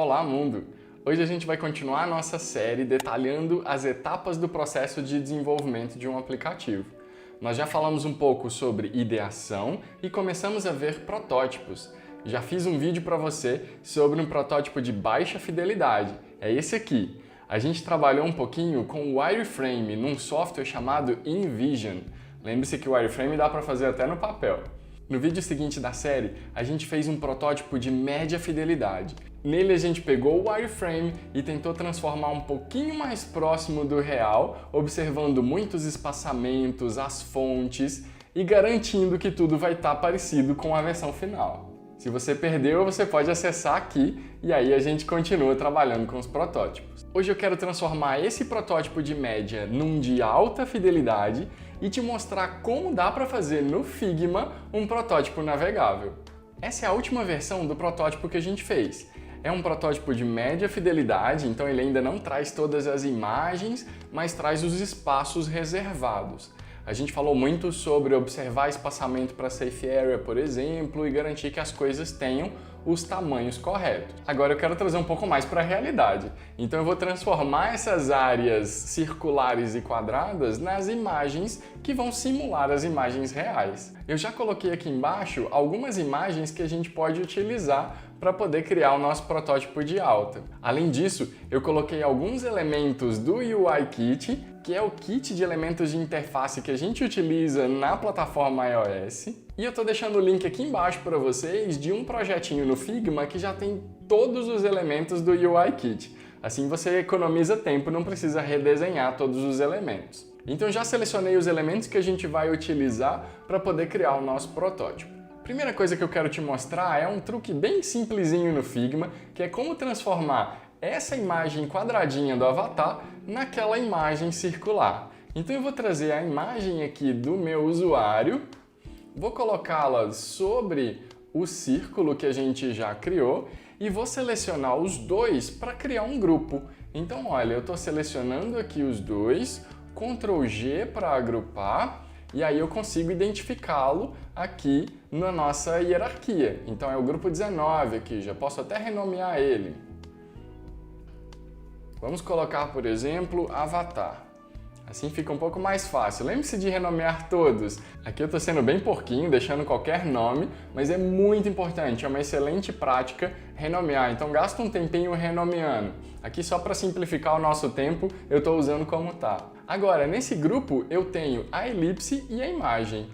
Olá, mundo! Hoje a gente vai continuar a nossa série detalhando as etapas do processo de desenvolvimento de um aplicativo. Nós já falamos um pouco sobre ideação e começamos a ver protótipos. Já fiz um vídeo para você sobre um protótipo de baixa fidelidade, é esse aqui. A gente trabalhou um pouquinho com o wireframe num software chamado InVision. Lembre-se que o wireframe dá para fazer até no papel. No vídeo seguinte da série, a gente fez um protótipo de média fidelidade. Nele a gente pegou o wireframe e tentou transformar um pouquinho mais próximo do real, observando muitos espaçamentos, as fontes e garantindo que tudo vai estar parecido com a versão final. Se você perdeu, você pode acessar aqui e aí a gente continua trabalhando com os protótipos. Hoje eu quero transformar esse protótipo de média num de alta fidelidade e te mostrar como dá para fazer no Figma um protótipo navegável. Essa é a última versão do protótipo que a gente fez. É um protótipo de média fidelidade, então ele ainda não traz todas as imagens, mas traz os espaços reservados. A gente falou muito sobre observar espaçamento para safe area, por exemplo, e garantir que as coisas tenham os tamanhos corretos. Agora eu quero trazer um pouco mais para a realidade. Então eu vou transformar essas áreas circulares e quadradas nas imagens que vão simular as imagens reais. Eu já coloquei aqui embaixo algumas imagens que a gente pode utilizar para poder criar o nosso protótipo de alta. Além disso, eu coloquei alguns elementos do UIKit, que é o kit de elementos de interface que a gente utiliza na plataforma iOS. E eu estou deixando o link aqui embaixo para vocês de um projetinho no Figma que já tem todos os elementos do UIKit. Assim você economiza tempo, não precisa redesenhar todos os elementos. Então já selecionei os elementos que a gente vai utilizar para poder criar o nosso protótipo. Primeira coisa que eu quero te mostrar é um truque bem simplesinho no Figma, que é como transformar essa imagem quadradinha do avatar naquela imagem circular. Então eu vou trazer a imagem aqui do meu usuário, vou colocá-la sobre o círculo que a gente já criou e vou selecionar os dois para criar um grupo. Então olha, eu estou selecionando aqui os dois, Ctrl G para agrupar, e aí eu consigo identificá-lo aqui na nossa hierarquia. Então é o grupo 19 aqui, já posso até renomear ele. Vamos colocar, por exemplo, Avatar. Assim fica um pouco mais fácil. Lembre-se de renomear todos. Aqui eu estou sendo bem porquinho, deixando qualquer nome, mas é muito importante, é uma excelente prática renomear. Então gasta um tempinho renomeando. Aqui só para simplificar o nosso tempo, eu estou usando como tá. Agora, nesse grupo eu tenho a elipse e a imagem.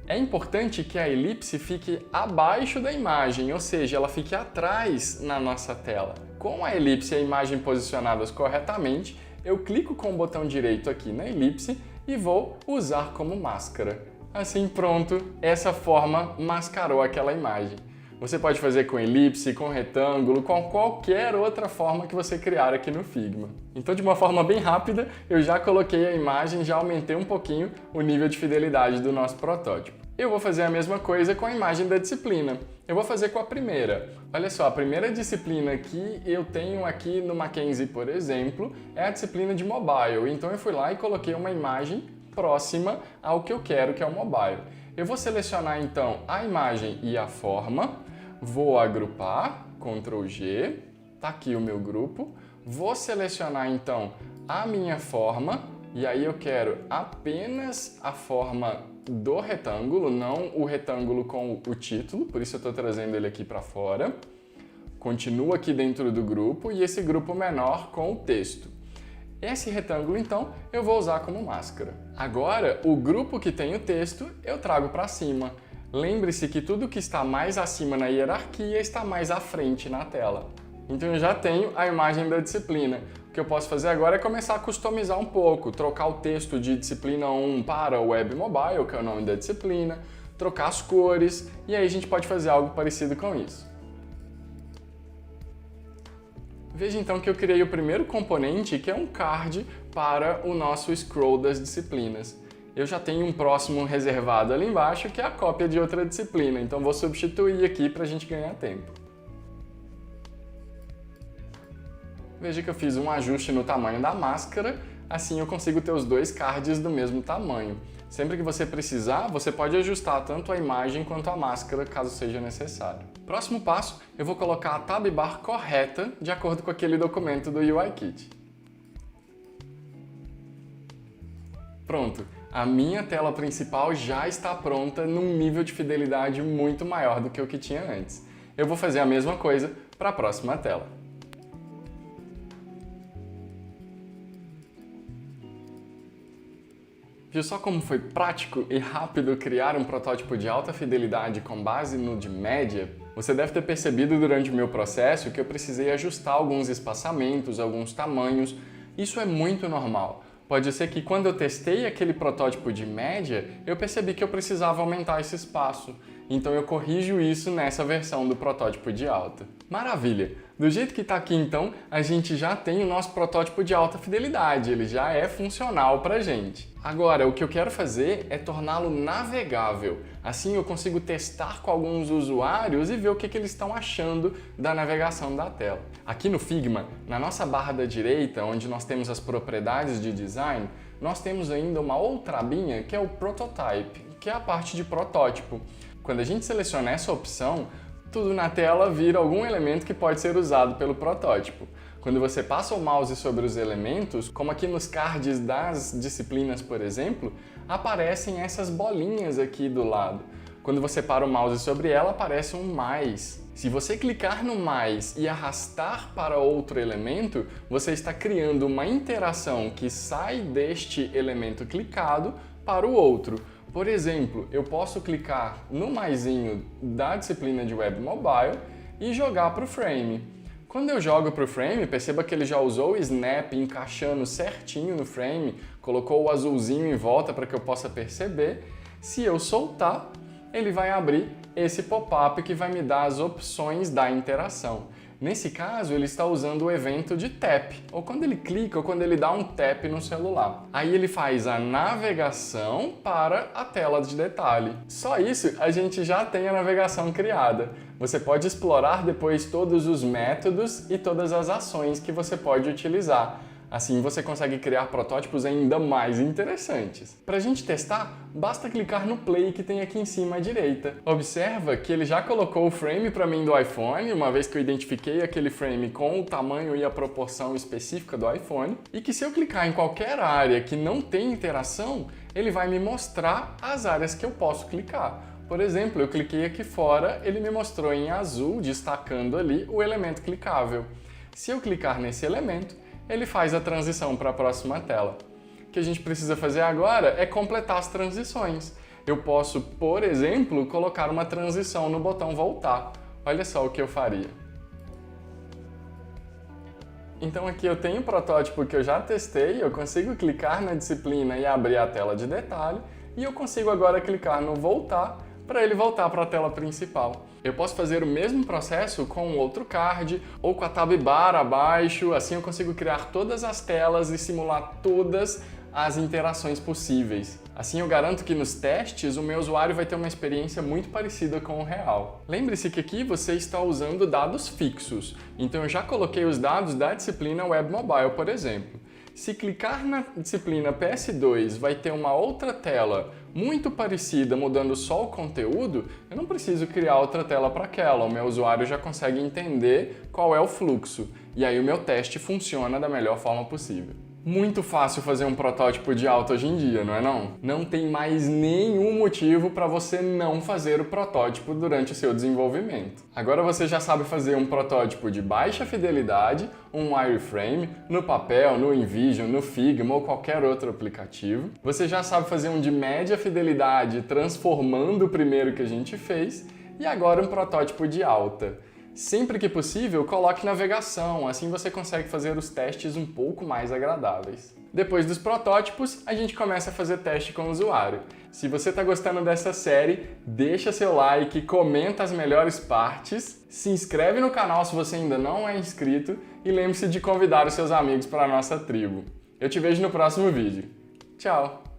É importante que a elipse fique abaixo da imagem, ou seja, ela fique atrás na nossa tela. Com a elipse e a imagem posicionadas corretamente, eu clico com o botão direito aqui na elipse e vou usar como máscara. Assim, pronto, essa forma mascarou aquela imagem. Você pode fazer com elipse, com retângulo, com qualquer outra forma que você criar aqui no Figma. Então, de uma forma bem rápida, eu já coloquei a imagem, já aumentei um pouquinho o nível de fidelidade do nosso protótipo. Eu vou fazer a mesma coisa com a imagem da disciplina. Eu vou fazer com a primeira. Olha só, a primeira disciplina que eu tenho aqui no Mackenzie, por exemplo, é a disciplina de mobile. Então eu fui lá e coloquei uma imagem próxima ao que eu quero, que é o mobile. Eu vou selecionar então a imagem e a forma, vou agrupar, Ctrl G, tá aqui o meu grupo, vou selecionar então a minha forma, e aí eu quero apenas a forma do retângulo, não o retângulo com o título, por isso eu estou trazendo ele aqui para fora. Continua aqui dentro do grupo e esse grupo menor com o texto. Esse retângulo, então, eu vou usar como máscara. Agora, o grupo que tem o texto, eu trago para cima. Lembre-se que tudo que está mais acima na hierarquia está mais à frente na tela. Então eu já tenho a imagem da disciplina. O que eu posso fazer agora é começar a customizar um pouco, trocar o texto de disciplina 1 para o Web Mobile, que é o nome da disciplina, trocar as cores, e aí a gente pode fazer algo parecido com isso. Veja então que eu criei o primeiro componente, que é um card para o nosso scroll das disciplinas. Eu já tenho um próximo reservado ali embaixo, que é a cópia de outra disciplina, então vou substituir aqui para a gente ganhar tempo. Veja que eu fiz um ajuste no tamanho da máscara, assim eu consigo ter os dois cards do mesmo tamanho. Sempre que você precisar, você pode ajustar tanto a imagem quanto a máscara, caso seja necessário. Próximo passo, eu vou colocar a tab bar correta de acordo com aquele documento do UIKit. Pronto, a minha tela principal já está pronta num nível de fidelidade muito maior do que o que tinha antes. Eu vou fazer a mesma coisa para a próxima tela. Viu só como foi prático e rápido criar um protótipo de alta fidelidade com base no de média? Você deve ter percebido durante o meu processo que eu precisei ajustar alguns espaçamentos, alguns tamanhos. Isso é muito normal. Pode ser que quando eu testei aquele protótipo de média, eu percebi que eu precisava aumentar esse espaço. Então eu corrijo isso nessa versão do protótipo de alta. Maravilha! Do jeito que está aqui então, a gente já tem o nosso protótipo de alta fidelidade, ele já é funcional para a gente. Agora, o que eu quero fazer é torná-lo navegável. Assim eu consigo testar com alguns usuários e ver o que eles estão achando da navegação da tela. Aqui no Figma, na nossa barra da direita, onde nós temos as propriedades de design, nós temos ainda uma outra abinha que é o Prototype, que é a parte de protótipo. Quando a gente seleciona essa opção, tudo na tela vira algum elemento que pode ser usado pelo protótipo. Quando você passa o mouse sobre os elementos, como aqui nos cards das disciplinas, por exemplo, aparecem essas bolinhas aqui do lado. Quando você para o mouse sobre ela, aparece um mais. Se você clicar no mais e arrastar para outro elemento, você está criando uma interação que sai deste elemento clicado para o outro. Por exemplo, eu posso clicar no maisinho da disciplina de Web Mobile e jogar para o frame. Quando eu jogo para o frame, perceba que ele já usou o snap encaixando certinho no frame, colocou o azulzinho em volta para que eu possa perceber. Se eu soltar, ele vai abrir esse pop-up que vai me dar as opções da interação. Nesse caso, ele está usando o evento de tap, ou quando ele clica, ou quando ele dá um tap no celular. Aí ele faz a navegação para a tela de detalhe. Só isso, a gente já tem a navegação criada. Você pode explorar depois todos os métodos e todas as ações que você pode utilizar. Assim você consegue criar protótipos ainda mais interessantes. Para a gente testar, basta clicar no play que tem aqui em cima à direita. Observa que ele já colocou o frame para mim do iPhone, uma vez que eu identifiquei aquele frame com o tamanho e a proporção específica do iPhone, e que se eu clicar em qualquer área que não tem interação, ele vai me mostrar as áreas que eu posso clicar. Por exemplo, eu cliquei aqui fora, ele me mostrou em azul, destacando ali o elemento clicável. Se eu clicar nesse elemento, ele faz a transição para a próxima tela. O que a gente precisa fazer agora é completar as transições. Eu posso, por exemplo, colocar uma transição no botão voltar. Olha só o que eu faria. Então aqui eu tenho o protótipo que eu já testei, eu consigo clicar na disciplina e abrir a tela de detalhe, e eu consigo agora clicar no voltar para ele voltar para a tela principal. Eu posso fazer o mesmo processo com outro card ou com a tab bar abaixo, assim eu consigo criar todas as telas e simular todas as interações possíveis. Assim eu garanto que nos testes o meu usuário vai ter uma experiência muito parecida com o real. Lembre-se que aqui você está usando dados fixos, então eu já coloquei os dados da disciplina Web Mobile, por exemplo. Se clicar na disciplina PS2 vai ter uma outra tela muito parecida, mudando só o conteúdo, eu não preciso criar outra tela para aquela, o meu usuário já consegue entender qual é o fluxo, e aí o meu teste funciona da melhor forma possível. Muito fácil fazer um protótipo de alta hoje em dia, não é não? Não tem mais nenhum motivo para você não fazer o protótipo durante o seu desenvolvimento. Agora você já sabe fazer um protótipo de baixa fidelidade, um wireframe, no papel, no InVision, no Figma ou qualquer outro aplicativo. Você já sabe fazer um de média fidelidade, transformando o primeiro que a gente fez, e agora um protótipo de alta. Sempre que possível, coloque navegação, assim você consegue fazer os testes um pouco mais agradáveis. Depois dos protótipos, a gente começa a fazer teste com o usuário. Se você está gostando dessa série, deixa seu like, comenta as melhores partes, se inscreve no canal se você ainda não é inscrito e lembre-se de convidar os seus amigos para a nossa tribo. Eu te vejo no próximo vídeo. Tchau!